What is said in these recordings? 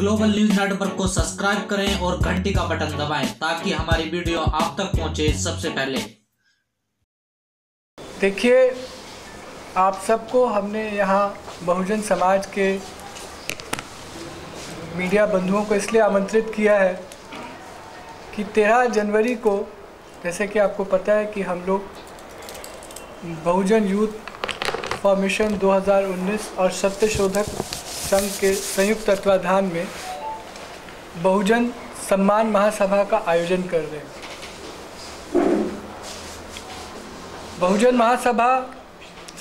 Global news network को subscribe करें और घंटी का बटन दबाएं ताकि हमारी वीडियो आप तक पहुंचे सबसे पहले। देखिए, आप सबको हमने यहाँ बहुजन समाज के मीडिया बंधुओं को इसलिए आमंत्रित किया है कि 13 जनवरी को, जैसे कि आपको पता है कि हम लोग बहुजन यूथ फॉर्मेशन 2019 और सत्य शोधक संघ के संयुक्त तत्वाधान में बहुजन सम्मान महासभा का आयोजन कर रहे हैं। बहुजन महासभा,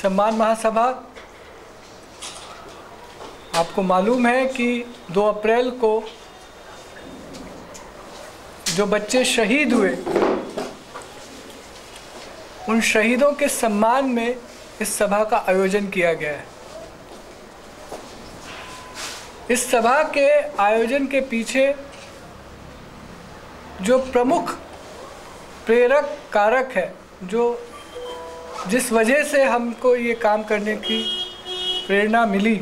सम्मान महासभा, आपको मालूम है कि 2 अप्रैल को जो बच्चे शहीद हुए, उन शहीदों के सम्मान में इस सभा का आयोजन किया गया है। इस सभा के आयोजन के पीछे जो प्रमुख प्रेरक कारक है, जिस वजह से हमको ये काम करने की प्रेरणा मिली,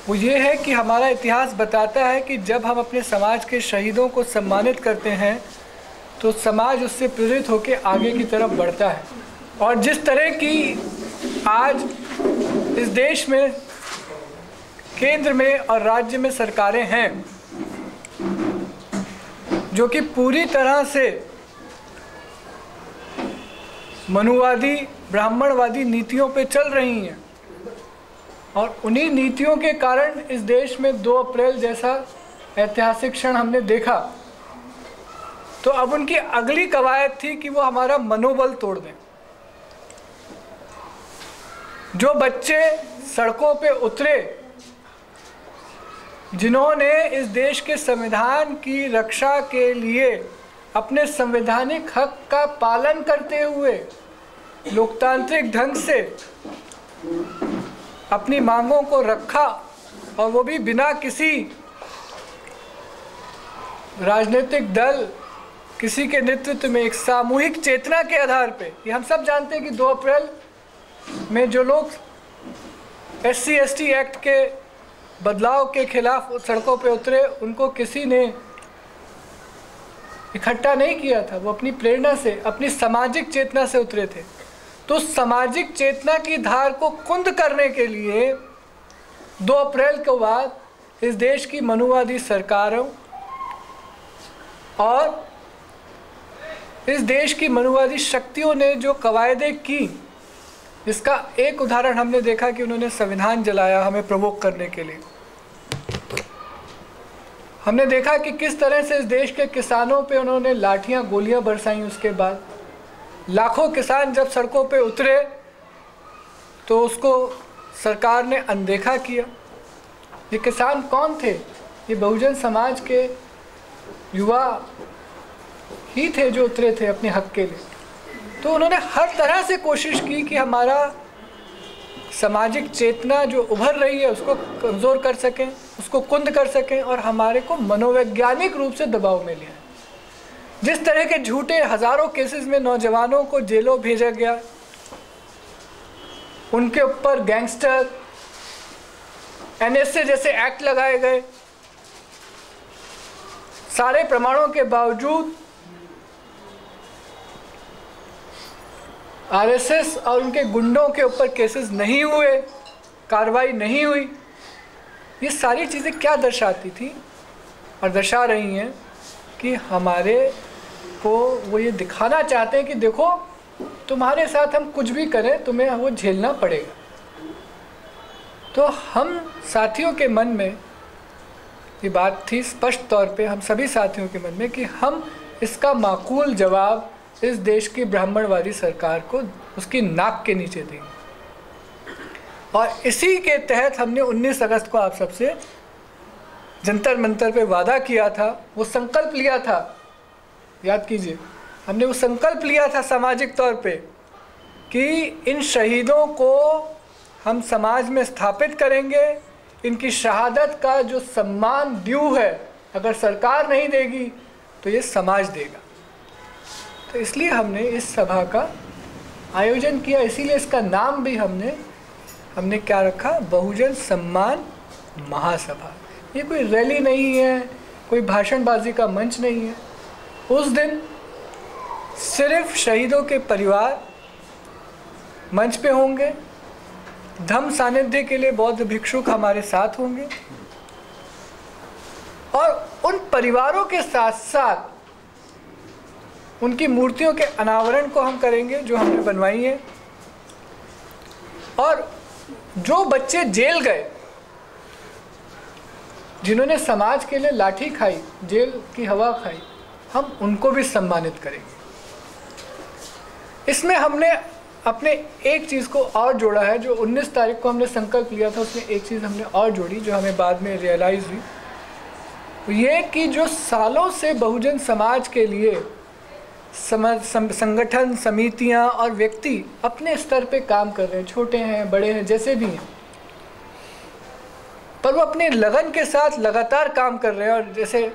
वो ये है कि हमारा इतिहास बताता है कि जब हम अपने समाज के शहीदों को सम्मानित करते हैं तो समाज उससे प्रेरित होकर आगे की तरफ बढ़ता है। और जिस तरह की आज इस देश में, केंद्र में और राज्य में सरकारें हैं जो कि पूरी तरह से मनुवादी, ब्राह्मणवादी नीतियों पे चल रही हैं, और उन्हीं नीतियों के कारण इस देश में 2 अप्रैल जैसा ऐतिहासिक क्षण हमने देखा। तो अब उनकी अगली कवायद थी कि वो हमारा मनोबल तोड़ दें। जो बच्चे सड़कों पे उतरे, जिन्होंने इस देश के संविधान की रक्षा के लिए अपने संवैधानिक हक का पालन करते हुए लोकतांत्रिक ढंग से अपनी मांगों को रखा, और वो भी बिना किसी राजनीतिक दल, किसी के नेतृत्व में, एक सामूहिक चेतना के आधार पे। ये हम सब जानते हैं कि 2 अप्रैल में जो लोग SC/ST एक्ट के बदलाव के खिलाफ सड़कों पे उतरे, उनको किसी ने इकट्ठा नहीं किया था। वो अपनी प्रेरणा से, अपनी सामाजिक चेतना से उतरे थे। तो सामाजिक चेतना की धार को कुंद करने के लिए 2 अप्रैल के बाद इस देश की मनुवादी सरकारों और इस देश की मनुवादी शक्तियों ने जो कवायदें की, इसका एक उदाहरण हमने देखा कि उन्होंने संविधान जलाया हमें प्रवोक करने के लिए। हमने देखा कि किस तरह से इस देश के किसानों पे उन्होंने लाठियां, गोलियां बरसाई। उसके बाद लाखों किसान जब सड़कों पे उतरे तो उसको सरकार ने अनदेखा किया। ये किसान कौन थे? ये बहुजन समाज के युवा ही थे जो उतरे थे अपने हक के लिए। तो उन्होंने हर तरह से कोशिश की कि हमारा सामाजिक चेतना जो उभर रही है उसको कमज़ोर कर सकें, उसको कुंद कर सकें, और हमारे को मनोवैज्ञानिक रूप से दबाव में लिया। जिस तरह के झूठे हज़ारों केसेस में नौजवानों को जेलों भेजा गया, उनके ऊपर गैंगस्टर, NSA जैसे एक्ट लगाए गए, सारे प्रमाणों के बावजूद RSS और उनके गुंडों के ऊपर केसेस नहीं हुए, कार्रवाई नहीं हुई। ये सारी चीज़ें क्या दर्शाती थी और दर्शा रही हैं कि हमारे को वो ये दिखाना चाहते हैं कि देखो, तुम्हारे साथ हम कुछ भी करें तुम्हें वो झेलना पड़ेगा। तो हम साथियों के मन में ये बात थी स्पष्ट तौर पे, हम सभी साथियों के मन में, कि हम इसका माकूल जवाब इस देश की ब्राह्मणवादी सरकार को उसकी नाक के नीचे देंगे। और इसी के तहत हमने 19 अगस्त को आप सबसे जंतर मंतर पे वादा किया था, वो संकल्प लिया था, याद कीजिए, हमने वो संकल्प लिया था सामाजिक तौर पे कि इन शहीदों को हम समाज में स्थापित करेंगे। इनकी शहादत का जो सम्मान ड्यू है, अगर सरकार नहीं देगी तो ये समाज देगा। तो इसलिए हमने इस सभा का आयोजन किया। इसीलिए इसका नाम भी हमने क्या रखा? बहुजन सम्मान महासभा। ये कोई रैली नहीं है, कोई भाषणबाजी का मंच नहीं है। उस दिन सिर्फ शहीदों के परिवार मंच पे होंगे, धम्म सानिध्य के लिए बौद्ध भिक्षुक हमारे साथ होंगे और उन परिवारों के साथ साथ उनकी मूर्तियों के अनावरण को हम करेंगे जो हमने बनवाई है। और जो बच्चे जेल गए, जिन्होंने समाज के लिए लाठी खाई, जेल की हवा खाई, हम उनको भी सम्मानित करेंगे। इसमें हमने अपने एक चीज़ को और जोड़ा है, जो 19 तारीख को हमने संकल्प लिया था, उसमें एक चीज़ हमने और जोड़ी जो हमें बाद में रियलाइज़ हुई। ये कि जो सालों से बहुजन समाज के लिए संगठन, समितियां और व्यक्ति अपने स्तर पे काम कर रहे हैं, छोटे हैं, बड़े हैं, जैसे भी हैं, पर वो अपने लगन के साथ लगातार काम कर रहे हैं। और जैसे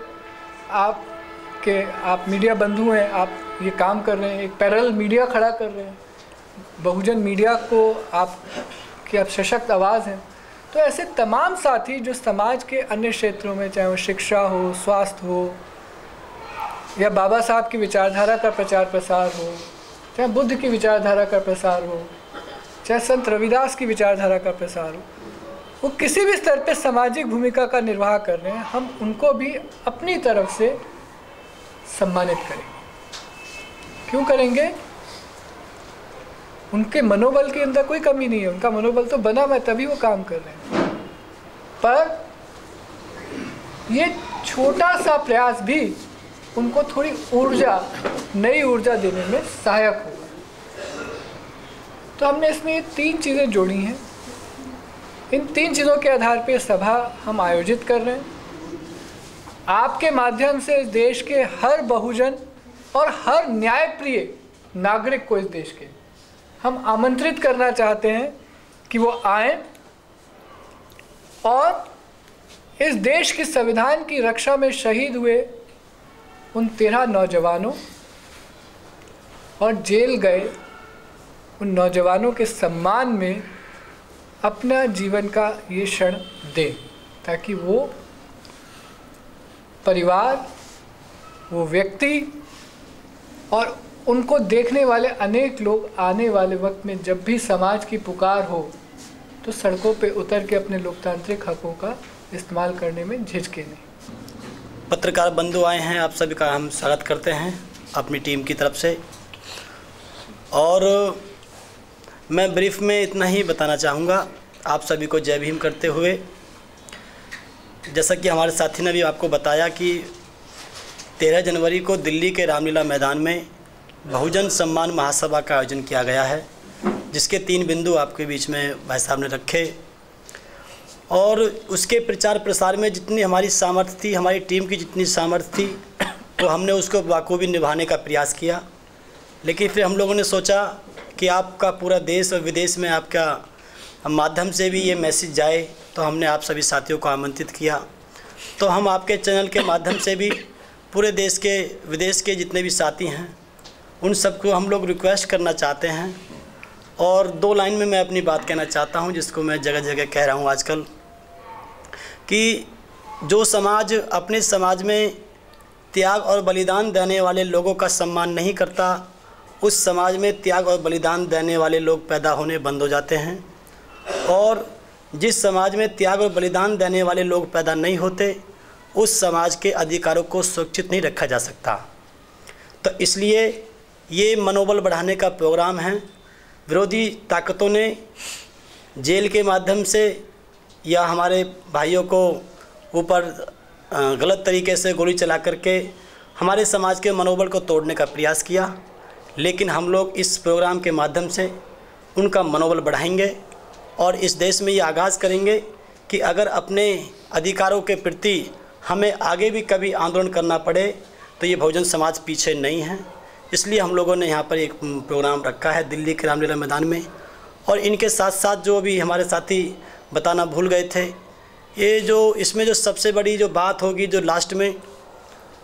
आप मीडिया बंधु हैं, आप ये काम कर रहे हैं, एक पैरेलल मीडिया खड़ा कर रहे हैं, बहुजन मीडिया को आपकी आप सशक्त आवाज़ हैं। तो ऐसे तमाम साथी जो समाज के अन्य क्षेत्रों में, चाहे वो शिक्षा हो, स्वास्थ्य हो, या बाबा साहब की विचारधारा का प्रचार प्रसार हो, चाहे बुद्ध की विचारधारा का प्रसार हो, चाहे संत रविदास की विचारधारा का प्रसार हो, वो किसी भी स्तर पे सामाजिक भूमिका का निर्वाह कर रहे हैं, हम उनको भी अपनी तरफ से सम्मानित करेंगे। क्यों करेंगे? उनके मनोबल के अंदर कोई कमी नहीं है, उनका मनोबल तो बना हुआ है, तभी वो काम कर रहे हैं। पर ये छोटा सा प्रयास भी उनको थोड़ी ऊर्जा, नई ऊर्जा देने में सहायक होगा। तो हमने इसमें ये 3 चीज़ें जोड़ी हैं। इन 3 चीज़ों के आधार पे सभा हम आयोजित कर रहे हैं। आपके माध्यम से देश के हर बहुजन और हर न्यायप्रिय नागरिक को इस देश के हम आमंत्रित करना चाहते हैं कि वो आएं और इस देश की संविधान की रक्षा में शहीद हुए उन 13 नौजवानों और जेल गए उन नौजवानों के सम्मान में अपना जीवन का ये क्षण दें, ताकि वो परिवार, वो व्यक्ति और उनको देखने वाले अनेक लोग आने वाले वक्त में जब भी समाज की पुकार हो तो सड़कों पे उतर के अपने लोकतांत्रिक हकों का इस्तेमाल करने में झिझके नहीं। पत्रकार बंधु आए हैं, आप सभी का हम स्वागत करते हैं अपनी टीम की तरफ से। और मैं ब्रीफ में इतना ही बताना चाहूँगा आप सभी को जय भीम करते हुए। जैसा कि हमारे साथी ने भी आपको बताया कि 13 जनवरी को दिल्ली के रामलीला मैदान में बहुजन सम्मान महासभा का आयोजन किया गया है, जिसके 3 बिंदु आपके बीच में भाई साहब ने रखे। और उसके प्रचार प्रसार में जितनी हमारी सामर्थ्य थी, हमारी टीम की जितनी सामर्थ्य थी, तो हमने उसको बखूबी निभाने का प्रयास किया। लेकिन फिर हम लोगों ने सोचा कि आपका पूरा देश और विदेश में आपका माध्यम से भी ये मैसेज जाए, तो हमने आप सभी साथियों को आमंत्रित किया। तो हम आपके चैनल के माध्यम से भी पूरे देश के, विदेश के जितने भी साथी हैं, उन सबको हम लोग रिक्वेस्ट करना चाहते हैं। और 2 लाइन में मैं अपनी बात कहना चाहता हूं, जिसको मैं जगह जगह कह रहा हूं आजकल, कि जो समाज अपने समाज में त्याग और बलिदान देने वाले लोगों का सम्मान नहीं करता, उस समाज में त्याग और बलिदान देने वाले लोग पैदा होने बंद हो जाते हैं। और जिस समाज में त्याग और बलिदान देने वाले लोग पैदा नहीं होते, उस समाज के अधिकारों को सुरक्षित नहीं रखा जा सकता। तो इसलिए ये मनोबल बढ़ाने का प्रोग्राम है। विरोधी ताकतों ने जेल के माध्यम से या हमारे भाइयों को ऊपर गलत तरीके से गोली चला करके हमारे समाज के मनोबल को तोड़ने का प्रयास किया, लेकिन हम लोग इस प्रोग्राम के माध्यम से उनका मनोबल बढ़ाएंगे और इस देश में ये आगाज़ करेंगे कि अगर अपने अधिकारों के प्रति हमें आगे भी कभी आंदोलन करना पड़े तो ये बहुजन समाज पीछे नहीं है। इसलिए हम लोगों ने यहाँ पर एक प्रोग्राम रखा है दिल्ली के रामलीला मैदान में। और इनके साथ साथ जो भी हमारे साथी बताना भूल गए थे, ये जो इसमें जो सबसे बड़ी जो बात होगी जो लास्ट में,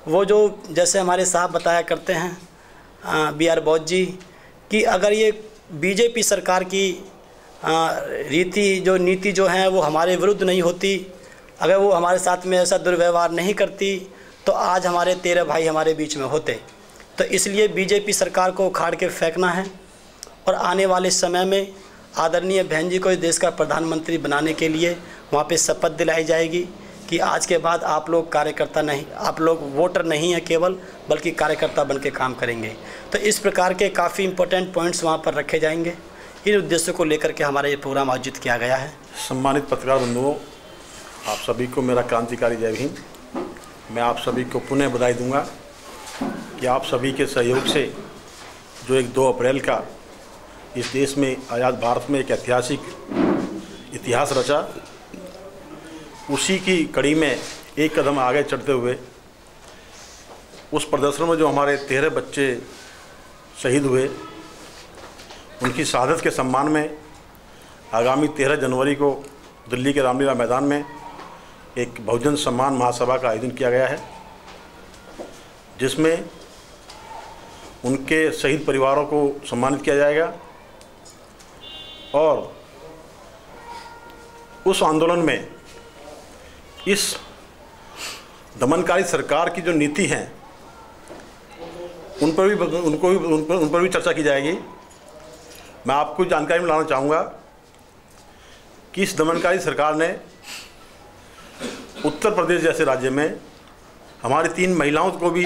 वो जो जैसे हमारे साहब बताया करते हैं BR बौद्ध जी, कि अगर ये बीजेपी सरकार की नीति जो है वो हमारे विरुद्ध नहीं होती, अगर वो हमारे साथ में ऐसा दुर्व्यवहार नहीं करती तो आज हमारे 13 भाई हमारे बीच में होते। तो इसलिए बीजेपी सरकार को उखाड़ के फेंकना है और आने वाले समय में आदरणीय बहन जी को इस देश का प्रधानमंत्री बनाने के लिए वहाँ पे शपथ दिलाई जाएगी कि आज के बाद आप लोग कार्यकर्ता नहीं, आप लोग वोटर नहीं हैं केवल, बल्कि कार्यकर्ता बन के काम करेंगे। तो इस प्रकार के काफ़ी इम्पोर्टेंट पॉइंट्स वहाँ पर रखे जाएंगे। इन उद्देश्यों को लेकर के हमारा ये प्रोग्राम आयोजित किया गया है। सम्मानित पत्रकार बंधुओं, आप सभी को मेरा क्रांतिकारी जय भीम। मैं आप सभी को पुनः बधाई दूंगा कि आप सभी के सहयोग से जो एक 2 अप्रैल का इस देश में, आज़ाद भारत में एक ऐतिहासिक इतिहास रचा, उसी की कड़ी में एक कदम आगे चढ़ते हुए उस प्रदर्शन में जो हमारे 13 बच्चे शहीद हुए, उनकी शहादत के सम्मान में आगामी 13 जनवरी को दिल्ली के रामलीला मैदान में एक बहुजन सम्मान महासभा का आयोजन किया गया है, जिसमें उनके शहीद परिवारों को सम्मानित किया जाएगा और उस आंदोलन में इस दमनकारी सरकार की जो नीति है उन पर भी चर्चा की जाएगी। मैं आपको जानकारी में लाना चाहूँगा कि इस दमनकारी सरकार ने उत्तर प्रदेश जैसे राज्य में हमारी 3 महिलाओं को भी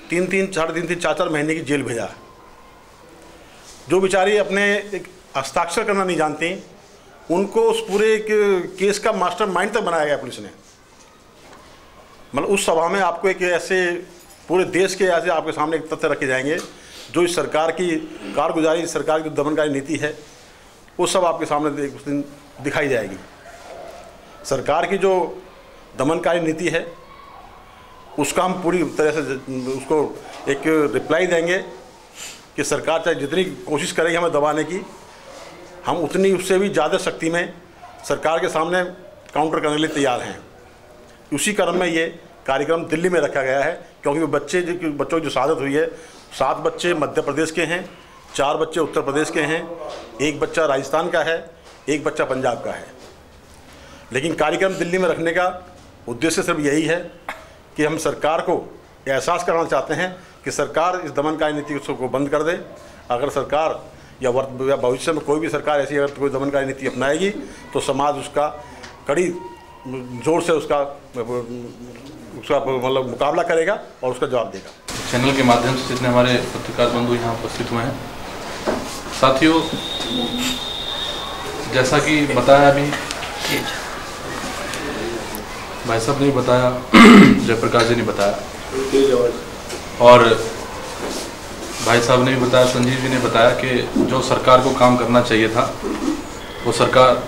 3-3, 3.5, 4-4 महीने की जेल भेजा, जो बेचारी अपने हस्ताक्षर करना नहीं जानती, उनको उस पूरे केस का मास्टरमाइंड तक बनाया गया पुलिस ने। मतलब उस सभा में आपको एक ऐसे पूरे देश के ऐसे आपके सामने एक तथ्य रखे जाएंगे जो इस सरकार की कारगुजारी, सरकार की दमनकारी नीति है, वो सब आपके सामने उस दिन दिखाई जाएगी। सरकार की जो दमनकारी नीति है उसका हम पूरी तरह से उसको एक रिप्लाई देंगे कि सरकार चाहे जितनी कोशिश करेगी हमें दबाने की, हम उतनी उससे भी ज़्यादा शक्ति में सरकार के सामने काउंटर करने के लिए तैयार हैं। उसी क्रम में ये कार्यक्रम दिल्ली में रखा गया है, क्योंकि वो बच्चों की जो शहादत हुई है, 7 बच्चे मध्य प्रदेश के हैं, 4 बच्चे उत्तर प्रदेश के हैं, 1 बच्चा राजस्थान का है, 1 बच्चा पंजाब का है। लेकिन कार्यक्रम दिल्ली में रखने का उद्देश्य सिर्फ यही है कि हम सरकार को एहसास कराना चाहते हैं कि सरकार इस दमनकारी नीति को बंद कर दे। अगर सरकार या भविष्य में कोई भी सरकार ऐसी अगर कोई दमनकारी नीति अपनाएगी तो समाज उसका कड़ी जोर से उसका मतलब मुकाबला करेगा और उसका जवाब देगा। चैनल के माध्यम से जितने हमारे पत्रकार बंधु यहाँ उपस्थित हुए हैं, साथियों, जैसा कि बताया अभी भाई साहब ने बताया, जयप्रकाश जी ने बताया और भाई साहब ने भी बताया, संजीव जी ने बताया कि जो सरकार को काम करना चाहिए था वो सरकार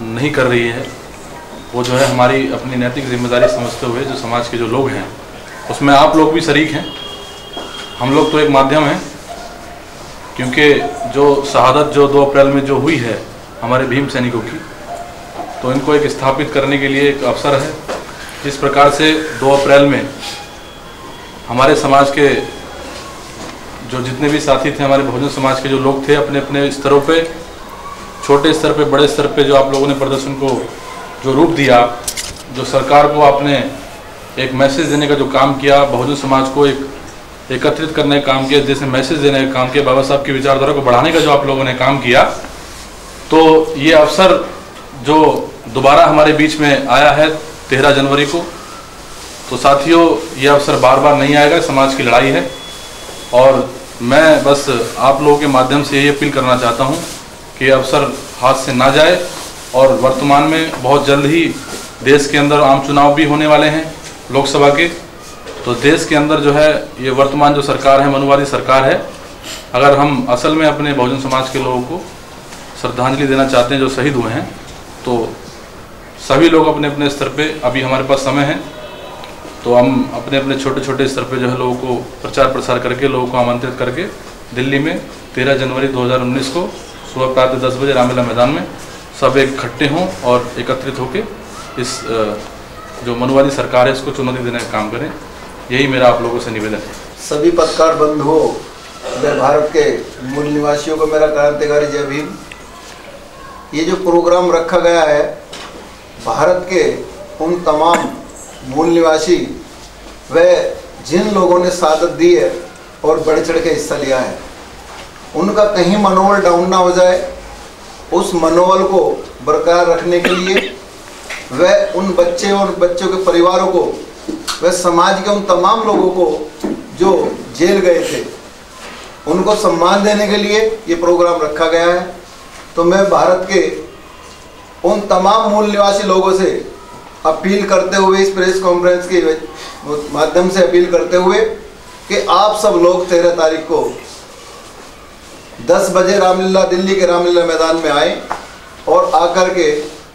नहीं कर रही है। वो जो है हमारी अपनी नैतिक जिम्मेदारी समझते हुए जो समाज के जो लोग हैं उसमें आप लोग भी शरीक हैं, हम लोग तो एक माध्यम हैं, क्योंकि जो शहादत जो 2 अप्रैल में जो हुई है हमारे भीम सैनिकों की, तो इनको एक स्थापित करने के लिए एक अवसर है। जिस प्रकार से 2 अप्रैल में हमारे समाज के जो जितने भी साथी थे, हमारे बहुजन समाज के जो लोग थे, अपने अपने स्तरों पे, छोटे स्तर पे, बड़े स्तर पे जो आप लोगों ने प्रदर्शन को जो रूप दिया, जो सरकार को आपने एक मैसेज देने का जो काम किया, बहुजन समाज को एक एकत्रित करने का काम किया, जैसे मैसेज देने का काम किया, बाबा साहब की विचारधारा को बढ़ाने का जो आप लोगों ने काम किया, तो ये अवसर जो दोबारा हमारे बीच में आया है 13 जनवरी को, तो साथियों ये अवसर बार बार नहीं आएगा। समाज की लड़ाई है और मैं बस आप लोगों के माध्यम से ये अपील करना चाहता हूँ कि अवसर हाथ से ना जाए। और वर्तमान में बहुत जल्द ही देश के अंदर आम चुनाव भी होने वाले हैं लोकसभा के, तो देश के अंदर जो है ये वर्तमान जो सरकार है मनुवादी सरकार है। अगर हम असल में अपने बहुजन समाज के लोगों को श्रद्धांजलि देना चाहते हैं जो शहीद हुए हैं, तो सभी लोग अपने अपने स्तर पे, अभी हमारे पास समय है, तो हम अपने अपने छोटे छोटे स्तर पे जो है लोगों को प्रचार प्रसार करके, लोगों को आमंत्रित करके दिल्ली में 13 जनवरी 2019 को सुबह प्रातः 10 बजे रामलीला मैदान में सब एक इकट्ठे हों और एकत्रित होकर इस जो मनुवादी सरकार है इसको चुनौती देने का काम करें। यही मेरा आप लोगों से निवेदन है। सभी पत्रकार बंधुओं, मैं भारत के मूल निवासियों को मेरा क्रांतिकारी जय भीम। ये जो प्रोग्राम रखा गया है भारत के उन तमाम मूल निवासी व जिन लोगों ने शहादत दी है और बढ़ चढ़ के हिस्सा लिया है, उनका कहीं मनोबल डाउन ना हो जाए, उस मनोबल को बरकरार रखने के लिए वह उन बच्चे और बच्चों के परिवारों को, वह समाज के उन तमाम लोगों को जो जेल गए थे, उनको सम्मान देने के लिए ये प्रोग्राम रखा गया है। तो मैं भारत के उन तमाम मूल निवासी लोगों से अपील करते हुए, इस प्रेस कॉन्फ्रेंस के माध्यम से अपील करते हुए कि आप सब लोग 13 तारीख को 10 बजे रामलीला, दिल्ली के रामलीला मैदान में आए और आकर के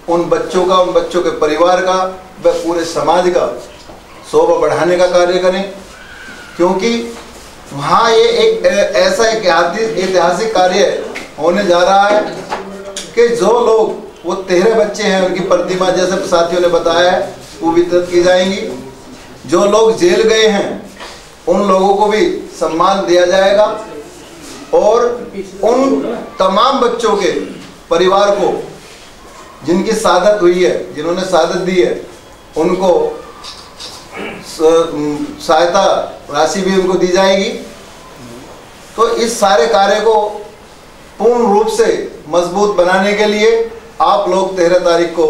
उन बच्चों का, उन बच्चों के परिवार का व पूरे समाज का शोभा बढ़ाने का कार्य करें, क्योंकि वहाँ ये एक ऐसा ऐतिहासिक कार्य होने जा रहा है कि जो लोग, वो 13 बच्चे हैं, उनकी प्रतिमा जैसे साथियों ने बताया है वो वितरित की जाएंगी। जो लोग जेल गए हैं उन लोगों को भी सम्मान दिया जाएगा और उन तमाम बच्चों के परिवार को जिनकी शहादत हुई है, जिन्होंने शहादत दी है, उनको सहायता राशि भी उनको दी जाएगी। तो इस सारे कार्य को पूर्ण रूप से मजबूत बनाने के लिए आप लोग 13 तारीख को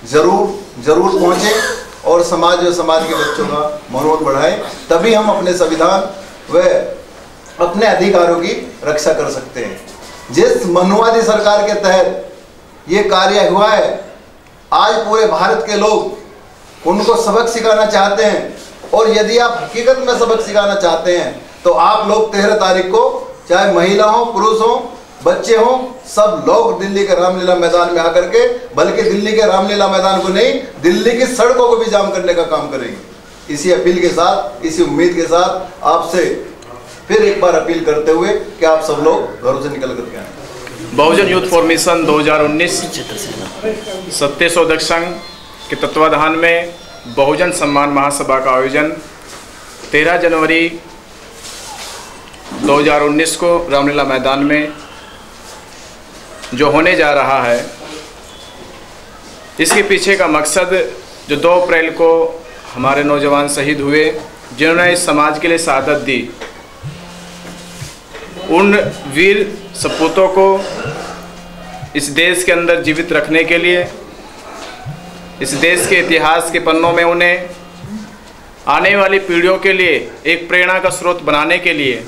जरूर पहुँचें और समाज व समाज के बच्चों का मनोबल बढ़ाएं, तभी हम अपने संविधान व अपने अधिकारों की रक्षा कर सकते हैं। जिस मनुवादी सरकार के तहत ये कार्य हुआ है, आज पूरे भारत के लोग उनको सबक सिखाना चाहते हैं, और यदि आप हकीकत में सबक सिखाना चाहते हैं तो आप लोग 13 तारीख को, चाहे महिला हो, पुरुष हो, बच्चे हो, सब लोग दिल्ली के रामलीला मैदान में आकर के, बल्कि दिल्ली के रामलीला मैदान को नहीं, दिल्ली की सड़कों को भी जाम करने का काम करेंगे। इसी अपील के साथ, इसी उम्मीद के साथ आपसे फिर एक बार अपील करते हुए कि आप सब लोग घरों से निकल करके आए। बहुजन यूथ फॉर्मेशन 2019 सत्य शोधक संघ के तत्वाधान में बहुजन सम्मान महासभा का आयोजन 13 जनवरी 2019 को रामलीला मैदान में जो होने जा रहा है, इसके पीछे का मकसद, जो 2 अप्रैल को हमारे नौजवान शहीद हुए, जिन्होंने इस समाज के लिए शहादत दी, उन वीर सपूतों को इस देश के अंदर जीवित रखने के लिए, इस देश के इतिहास के पन्नों में उन्हें आने वाली पीढ़ियों के लिए एक प्रेरणा का स्रोत बनाने के लिए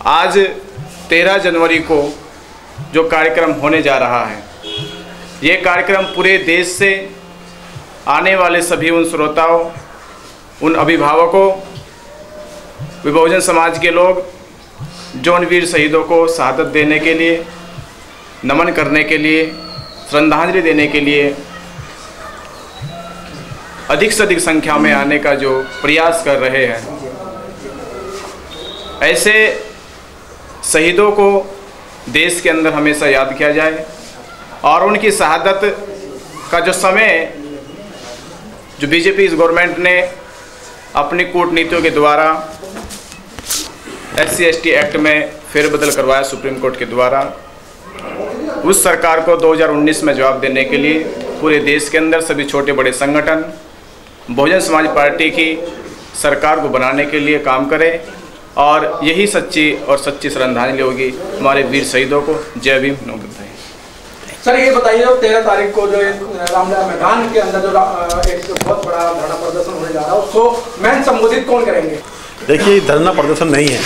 आज 13 जनवरी को जो कार्यक्रम होने जा रहा है, ये कार्यक्रम पूरे देश से आने वाले सभी उन श्रोताओं, उन अभिभावकों, बहुजन समाज के लोग जो उन वीर शहीदों को शहादत देने के लिए, नमन करने के लिए, श्रद्धांजलि देने के लिए अधिक से अधिक संख्या में आने का जो प्रयास कर रहे हैं, ऐसे शहीदों को देश के अंदर हमेशा याद किया जाए और उनकी शहादत का जो समय, जो बीजेपी इस गवर्नमेंट ने अपनी कूटनीतियों के द्वारा SC/ST एक्ट में फेरबदल करवाया सुप्रीम कोर्ट के द्वारा, उस सरकार को 2019 में जवाब देने के लिए पूरे देश के अंदर सभी छोटे बड़े संगठन बहुजन समाज पार्टी की सरकार को बनाने के लिए काम करें, और यही सच्ची और सच्ची श्रद्धांजलि होगी हमारे वीर शहीदों को। जय भीम, नमो बुद्धाय। सर ये बताइए, 13 तारीख को जो रामलीला मैदान के अंदर जो एक बहुत बड़ा धरना प्रदर्शन होने जा रहा है, उसको मैन संबोधित कौन करेंगे? देखिए, धरना प्रदर्शन नहीं है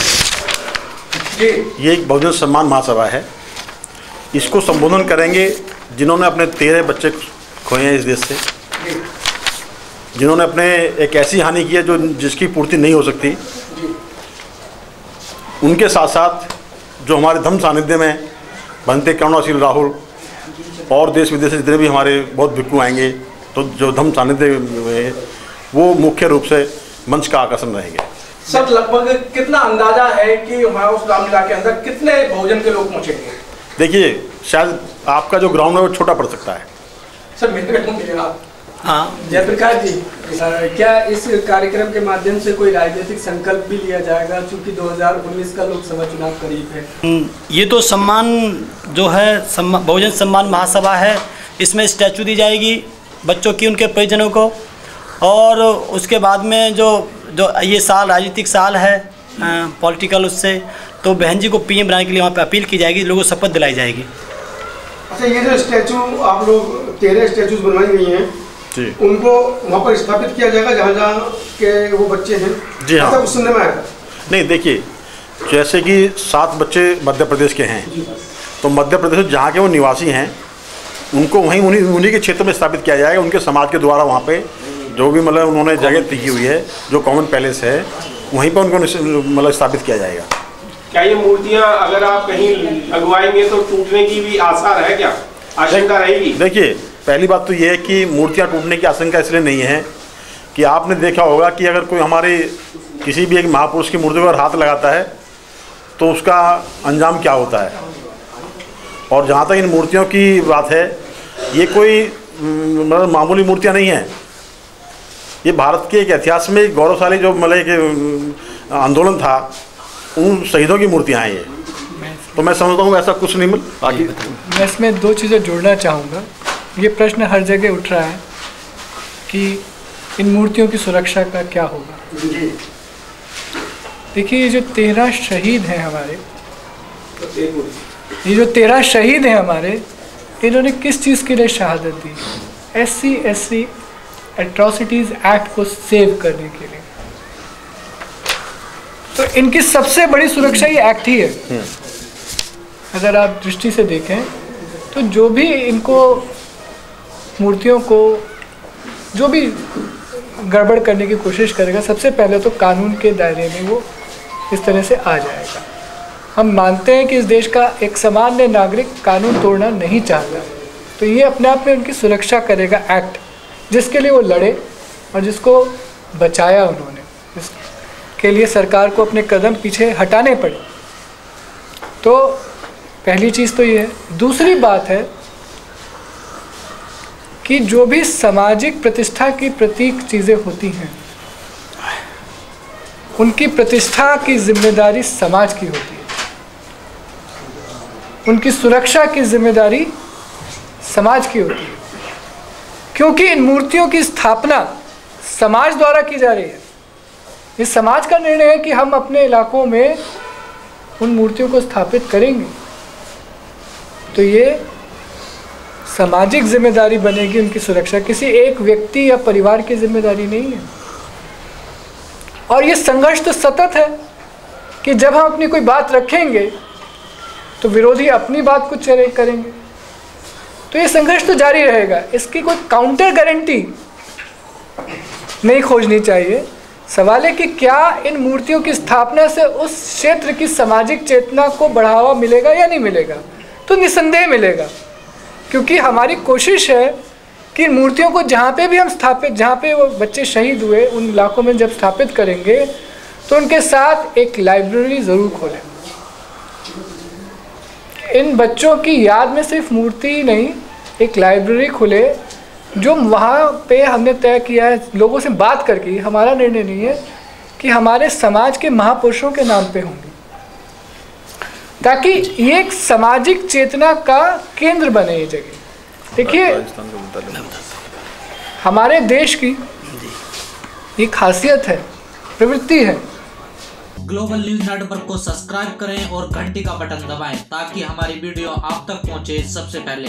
जी, ये एक बहुजन सम्मान महासभा है। इसको संबोधन करेंगे जिन्होंने अपने 13 बच्चे खोए हैं इस देश से, जिन्होंने अपने एक ऐसी हानि की है जो जिसकी पूर्ति नहीं हो सकती। उनके साथ साथ जो हमारे धम्म सानिध्य में बनते करुणाशील राहुल और देश विदेश से जितने भी हमारे बहुत भिक्खु आएंगे, तो जो धम्म सानिध्य है वो मुख्य रूप से मंच का आकर्षण रहेंगे। सर लगभग कितना अंदाजा है कि वहाँ उस रामलीला के अंदर कितने बहुजन के लोग पहुँचेंगे? देखिए, शायद आपका जो ग्राउंड है वो छोटा पड़ सकता है। सर मेरे आप हाँ, जयप्रकाश जी, क्या इस कार्यक्रम के माध्यम से कोई राजनीतिक संकल्प भी लिया जाएगा, क्योंकि 2019 का लोकसभा चुनाव करीब है? ये तो सम्मान जो है बहुजन सम्मान महासभा है, इसमें स्टैचू दी जाएगी बच्चों की, उनके परिजनों को। और उसके बाद में जो ये साल राजनीतिक साल है पॉलिटिकल, उससे तो बहन जी को पीएम बनाने के लिए वहाँ पे अपील की जाएगी, लोगों को शपथ दिलाई जाएगी। अच्छा, ये जो स्टैचू आप लोग 13 स्टैचूज बनवाई गई हैं जी, उनको वहाँ पर स्थापित किया जाएगा जहाँ के वो बच्चे हैं? जी हाँ, सब सुनने में आया। नहीं, देखिए, जैसे कि 7 बच्चे मध्य प्रदेश के हैं, तो मध्य प्रदेश जहाँ के वो निवासी हैं उनको वहीं उन्हीं के क्षेत्र में स्थापित किया जाएगा। उनके समाज के द्वारा वहाँ पे जो भी मतलब उन्होंने जगह दी हुई है, जो कॉमन पैलेस है, वहीं पर उनको मतलब स्थापित किया जाएगा। क्या ये मूर्तियाँ अगर आप कहीं लगवाएंगे तो टूटने की भी आसार है, क्या आशंका रहेगी? देखिए, पहली बात तो ये है कि मूर्तियाँ टूटने की आशंका इसलिए नहीं है कि आपने देखा होगा कि अगर कोई हमारे किसी भी एक महापुरुष की मूर्ति पर हाथ लगाता है तो उसका अंजाम क्या होता है। और जहाँ तक इन मूर्तियों की बात है, ये कोई मतलब मामूली मूर्तियाँ नहीं हैं। ये भारत के एक इतिहास में एक गौरवशाली जो मतलब एक आंदोलन था, उन शहीदों की मूर्तियाँ हैं ये। तो मैं समझता हूँ ऐसा कुछ नहीं बाकी। मैं इसमें 2 चीज़ें जोड़ना चाहूँगा। ये प्रश्न हर जगह उठ रहा है कि इन मूर्तियों की सुरक्षा का क्या होगा। देखिए, ये जो 13 शहीद हैं हमारे, इन्होंने किस चीज़ के लिए शहादत दी? SC/SC एट्रॉसिटीज़ एक्ट को सेव करने के लिए। तो इनकी सबसे बड़ी सुरक्षा ये एक्ट ही है। अगर आप दृष्टि से देखें तो जो भी इनको मूर्तियों को जो भी गड़बड़ करने की कोशिश करेगा, सबसे पहले तो कानून के दायरे में वो इस तरह से आ जाएगा। हम मानते हैं कि इस देश का एक सामान्य नागरिक कानून तोड़ना नहीं चाहता, तो ये अपने आप में उनकी सुरक्षा करेगा एक्ट, जिसके लिए वो लड़े और जिसको बचाया उन्होंने। इसके लिए सरकार को अपने कदम पीछे हटाने पड़े। तो पहली चीज़ तो ये है। दूसरी बात है कि जो भी सामाजिक प्रतिष्ठा की प्रतीक चीज़ें होती हैं, उनकी प्रतिष्ठा की जिम्मेदारी समाज की होती है, उनकी सुरक्षा की जिम्मेदारी समाज की होती है। क्योंकि इन मूर्तियों की स्थापना समाज द्वारा की जा रही है। ये समाज का निर्णय है कि हम अपने इलाकों में उन मूर्तियों को स्थापित करेंगे, तो ये सामाजिक जिम्मेदारी बनेगी उनकी सुरक्षा, किसी एक व्यक्ति या परिवार की जिम्मेदारी नहीं है। और ये संघर्ष तो सतत है कि जब हम अपनी कोई बात रखेंगे तो विरोधी अपनी बात कुछ करेंगे, तो ये संघर्ष तो जारी रहेगा। इसकी कोई काउंटर गारंटी नहीं खोजनी चाहिए। सवाल है कि क्या इन मूर्तियों की स्थापना से उस क्षेत्र की सामाजिक चेतना को बढ़ावा मिलेगा या नहीं मिलेगा? तो निसंदेह मिलेगा, क्योंकि हमारी कोशिश है कि इन मूर्तियों को जहाँ पे भी हम स्थापित, जहाँ पे वो बच्चे शहीद हुए उन इलाकों में जब स्थापित करेंगे तो उनके साथ एक लाइब्रेरी ज़रूर खोलें। इन बच्चों की याद में सिर्फ मूर्ति ही नहीं, एक लाइब्रेरी खुले जो वहाँ पे हमने तय किया है लोगों से बात करके। हमारा निर्णय नहीं है कि हमारे समाज के महापुरुषों के नाम पे होंगी, ताकि ये एक सामाजिक चेतना का केंद्र बने ये जगह। देखिए, हमारे देश की ये खासियत है, प्रवृत्ति है। ग्लोबल न्यूज नेटवर्क को सब्सक्राइब करें और घंटी का बटन दबाएं ताकि हमारी वीडियो आप तक पहुंचे सबसे पहले।